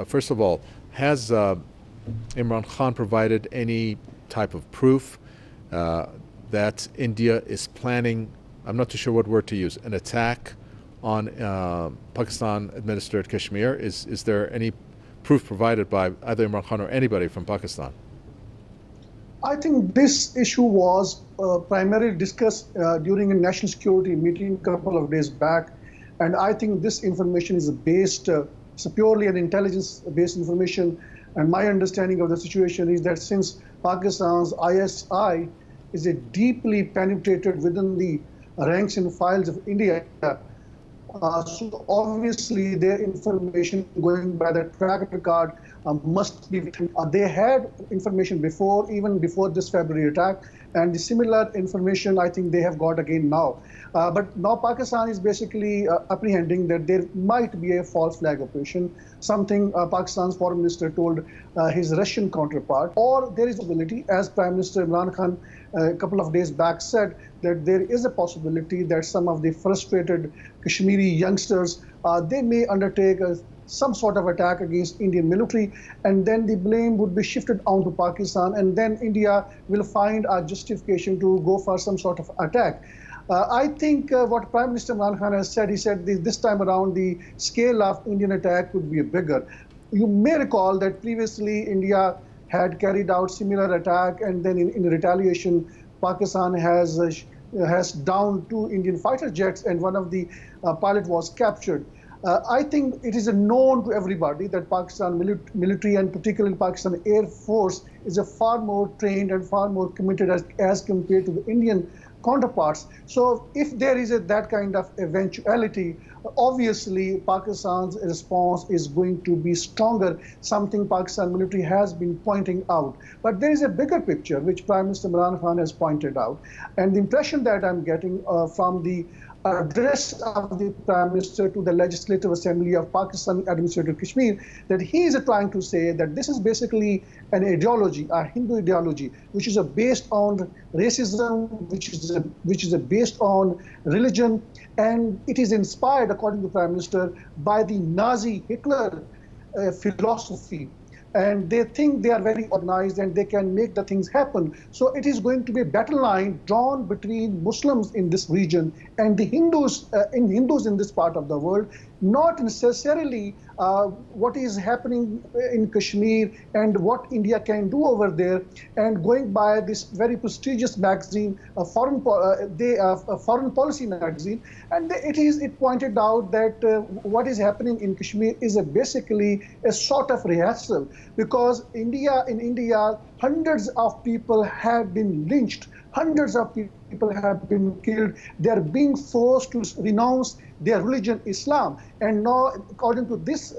First of all, has Imran Khan provided any type of proof that India is planning, I'm not too sure what word to use, an attack on Pakistan-administered Kashmir? Is there any proof provided by either Imran Khan or anybody from Pakistan? I think this issue was primarily discussed during a national security meeting a couple of days back. And I think this information is based, it's purely an intelligence-based information. And my understanding of the situation is that since Pakistan's ISI is a deeply penetrated within the ranks and files of India, so obviously their information going by the track record must be, they had information before, even before this February attack, and the similar information I think they have got again now. But now Pakistan is basically apprehending that there might be a false flag operation, something Pakistan's foreign minister told his Russian counterpart, or there is a possibility, as Prime Minister Imran Khan a couple of days back said, that there is a possibility that some of the frustrated Kashmiri youngsters, they may undertake some sort of attack against Indian military, and then the blame would be shifted onto Pakistan, and then India will find a justification to go for some sort of attack. I think what Prime Minister Imran Khan has said, he said this time around the scale of Indian attack could be bigger. You may recall that previously India had carried out similar attack, and then in retaliation, Pakistan has downed 2 Indian fighter jets, and one of the pilot was captured. I think it is known to everybody that Pakistan military, and particularly Pakistan Air Force, is a far more trained and far more committed as compared to the Indian counterparts. So if there is that kind of eventuality, obviously Pakistan's response is going to be stronger, something Pakistan military has been pointing out. But there is a bigger picture which Prime Minister Imran Khan has pointed out. And the impression that I'm getting from the address of the Prime Minister to the Legislative Assembly of Pakistan administered Kashmir, that he is trying to say that this is basically an ideology, a Hindu ideology, which is based on racism, which is based on religion, and it is inspired, according to the Prime Minister, by the Nazi Hitler philosophy. And they think they are very organized and they can make the things happen. So it is going to be a battle line drawn between Muslims in this region and the Hindus in this part of the world, not necessarily what is happening in Kashmir and what India can do over there. And going by this very prestigious magazine, a foreign policy magazine, and it pointed out that what is happening in Kashmir is basically a sort of rehearsal, because in India, hundreds of people have been lynched, hundreds of people have been killed. They are being forced to renounce their religion, Islam. And now, according to this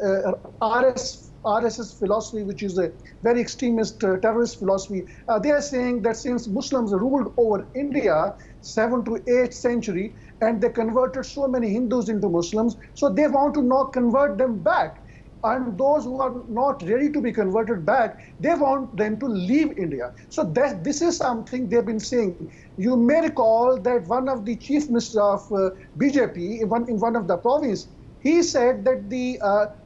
RSS philosophy, which is a very extremist terrorist philosophy, they are saying that since Muslims ruled over India 7th to 8th century, and they converted so many Hindus into Muslims, so they want to now convert them back. And those who are not ready to be converted back, they want them to leave India. So this is something they've been saying. You may recall that one of the chief ministers of BJP in one of the province, he said that the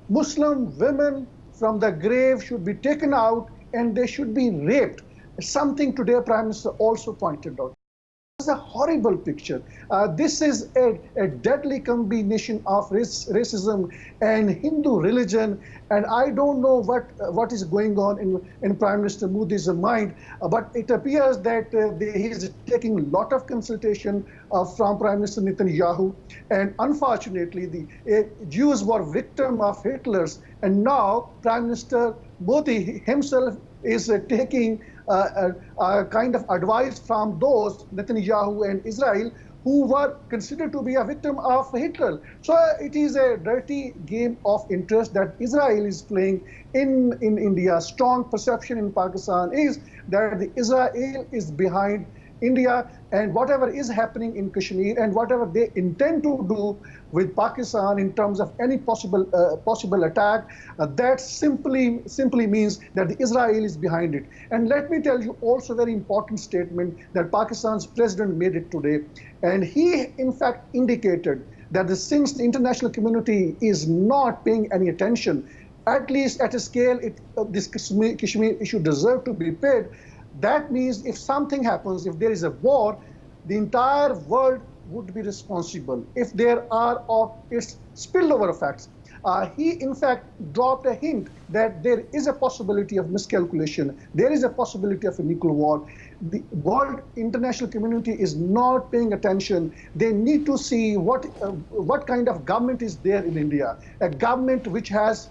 Muslim women from the grave should be taken out and they should be raped. Something today Prime Minister also pointed out. This is a horrible picture. This is a deadly combination of racism and Hindu religion, and I don't know what is going on in Prime Minister Modi's mind, but it appears that he is taking a lot of consultation from Prime Minister Netanyahu, and unfortunately the Jews were victim of Hitler's, and now Prime Minister Modi himself is taking kind of advice from those, Netanyahu and Israel, who were considered to be a victim of Hitler. So it is a dirty game of interest that Israel is playing in India. Strong perception in Pakistan is that Israel is behind India, and whatever is happening in Kashmir and whatever they intend to do with Pakistan in terms of any possible attack, that simply means that Israel is behind it. And let me tell you also a very important statement that Pakistan's president made it today, and he in fact indicated that since the international community is not paying any attention, at least at a scale, this Kashmir issue deserves to be paid. That means if something happens, if there is a war, the entire world would be responsible if there are its spillover effects. He, in fact, dropped a hint that there is a possibility of miscalculation. There is a possibility of a nuclear war. The world international community is not paying attention. They need to see what kind of government is there in India. A government which has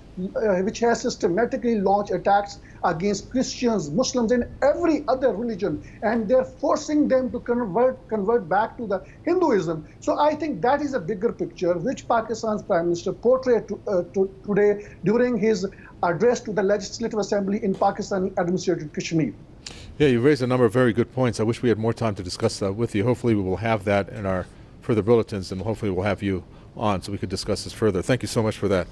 systematically launched attacks against Christians, Muslims, and every other religion, and they're forcing them to convert back to the Hinduism. So I think that is a bigger picture which Pakistan's Prime Minister portrayed today during his address to the Legislative Assembly in Pakistani administered Kashmir. Yeah, you raised a number of very good points. I wish we had more time to discuss that with you. Hopefully we will have that in our further bulletins, and hopefully we'll have you on so we could discuss this further. Thank you so much for that.